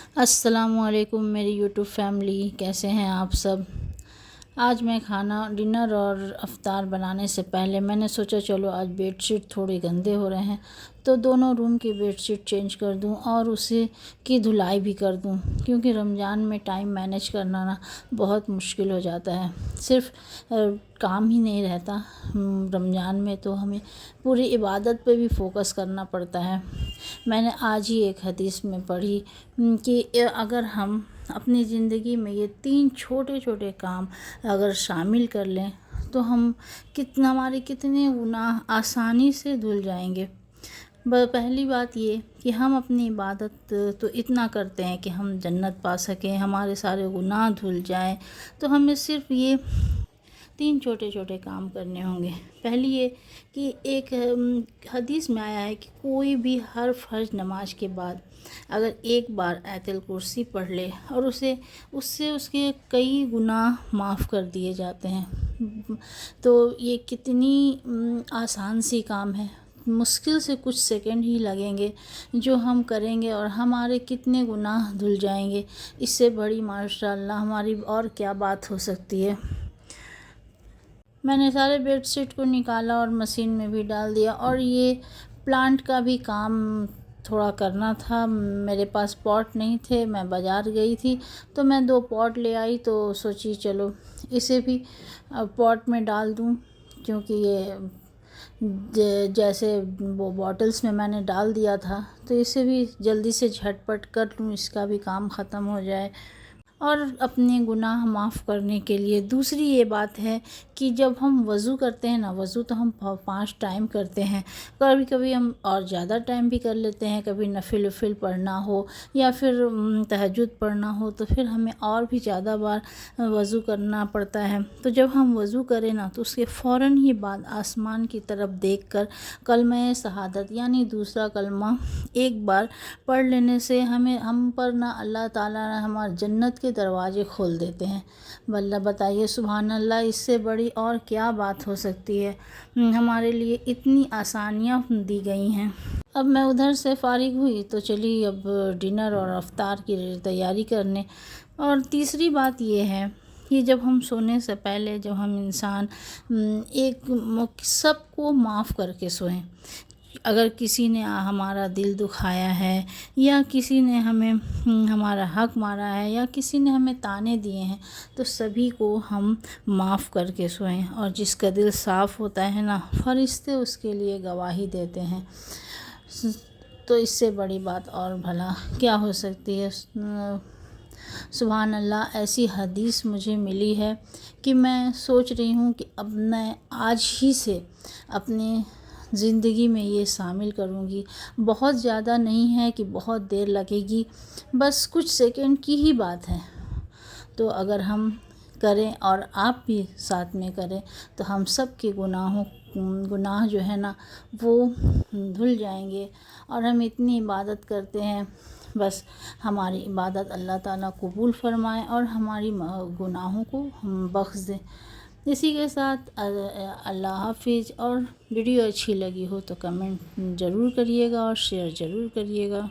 السلام علیکم میری یوٹیوب فیملی، کیسے ہیں آپ سب؟ آج میں ڈنر اور افطار بنانے سے پہلے میں نے سوچا چلو آج بیڈ شیٹ تھوڑے گندے ہو رہے ہیں تو دونوں روم کی بیڈ شیٹ چینج کر دوں اور اسے کی دھلائی بھی کر دوں، کیونکہ رمضان میں ٹائم مینیج کرنا بہت مشکل ہو جاتا ہے۔ صرف کام ہی نہیں رہتا رمضان میں، تو ہمیں پوری عبادت پہ بھی فوکس کرنا پڑتا ہے۔ میں نے آج ہی ایک حدیث میں پڑھی کہ اگر ہم اپنی زندگی میں یہ 3 چھوٹے چھوٹے کام اگر شامل کر لیں تو ہمارے کتنے گناہ آسانی سے دھل جائیں گے۔ پہلی بات یہ کہ ہم اپنی عبادت تو اتنا کرتے ہیں کہ ہم جنت پا سکیں، ہمارے سارے گناہ دھل جائیں، تو ہمیں صرف یہ 3 چھوٹے چھوٹے کام کرنے ہوں گے۔ پہلی یہ کہ ایک حدیث میں آیا ہے کہ کوئی بھی ہر فرض نماز کے بعد اگر ایک بار آیت الکرسی پڑھ لے اور اس سے اس کے کئی گناہ معاف کر دیے جاتے ہیں۔ تو یہ کتنی آسان سی کام ہے، مشکل سے کچھ سیکنڈ ہی لگیں گے جو ہم کریں گے اور ہمارے کتنے گناہ دھل جائیں گے۔ اس سے بڑی ماشاءاللہ ہماری اور کیا بات ہو سکتی ہے۔ میں نے سارے بیڈ شیٹ کو نکالا اور مشین میں بھی ڈال دیا، اور یہ پلانٹ کا بھی کام تھوڑا کرنا تھا۔ میرے پاس پاٹ نہیں تھے، میں بازار گئی تھی تو میں 2 پاٹ لے آئی، تو سوچی چلو اسے بھی پاٹ میں ڈال دوں، کیونکہ یہ جیسے وہ باٹلز میں نے ڈال دیا تھا، تو اسے بھی جلدی سے جھٹ پٹ کر لوں، اس کا بھی کام ختم ہو جائے اور اپنے گناہ معاف کرنے کے لیے۔ دوسری یہ بات ہے کہ جب ہم وضو کرتے ہیں وضو تو ہم 5 ٹائم کرتے ہیں، کبھی کبھی ہم اور زیادہ ٹائم بھی کر لیتے ہیں، کبھی نفل پڑھنا ہو یا پھر تہجد پڑھنا ہو تو پھر ہمیں اور بھی زیادہ بار وضو کرنا پڑتا ہے۔ تو جب ہم وضو کریں تو اس کے فوراً ہی بعد آسمان کی طرف دیکھ کر کلمہ شہادت یعنی دوسرا کلمہ ایک بار پڑھ لینے سے ہم پر اللہ تعالیٰ ہمارے جنت کے دروازے کھول دیتے ہیں۔ واللہ بتائیے سبحان اللہ، اس سے بڑی اور کیا بات ہو سکتی ہے؟ ہمارے لیے اتنی آسانیاں دی گئی ہیں۔ اب میں ادھر سے فارغ ہوئی تو چلی اب ڈنر اور افطار کی تیاری کرنے۔ اور تیسری بات یہ ہے کہ جب ہم سونے سے پہلے جب ہم انسان سب کو معاف کر کے سوئیں۔ اگر کسی نے ہمارا دل دکھایا ہے یا کسی نے ہمارا حق مارا ہے یا کسی نے ہمیں طعنے دیے ہیں تو سبھی کو ہم معاف کر کے سوئیں، اور جس کا دل صاف ہوتا ہے فرشتے اس کے لیے گواہی دیتے ہیں۔ تو اس سے بڑی بات اور بھلا کیا ہو سکتی ہے؟ سبحان اللہ، ایسی حدیث مجھے ملی ہے کہ میں سوچ رہی ہوں کہ اب میں آج ہی سے اپنی زندگی میں یہ شامل کروں گی۔ بہت زیادہ نہیں ہے کہ بہت دیر لگے گی، بس کچھ سیکنڈ کی ہی بات ہے۔ تو اگر ہم کریں اور آپ بھی ساتھ میں کریں تو ہم سب کے گناہ جو ہے وہ دھل جائیں گے، اور ہم اتنی عبادت کرتے ہیں، بس ہماری عبادت اللہ تعالیٰ قبول فرمائے اور ہماری گناہوں کو بخش دے۔ اسی کے ساتھ اللہ حافظ، اور ویڈیو اچھی لگی ہو تو کمنٹ ضرور کریے گا اور شیئر ضرور کریے گا۔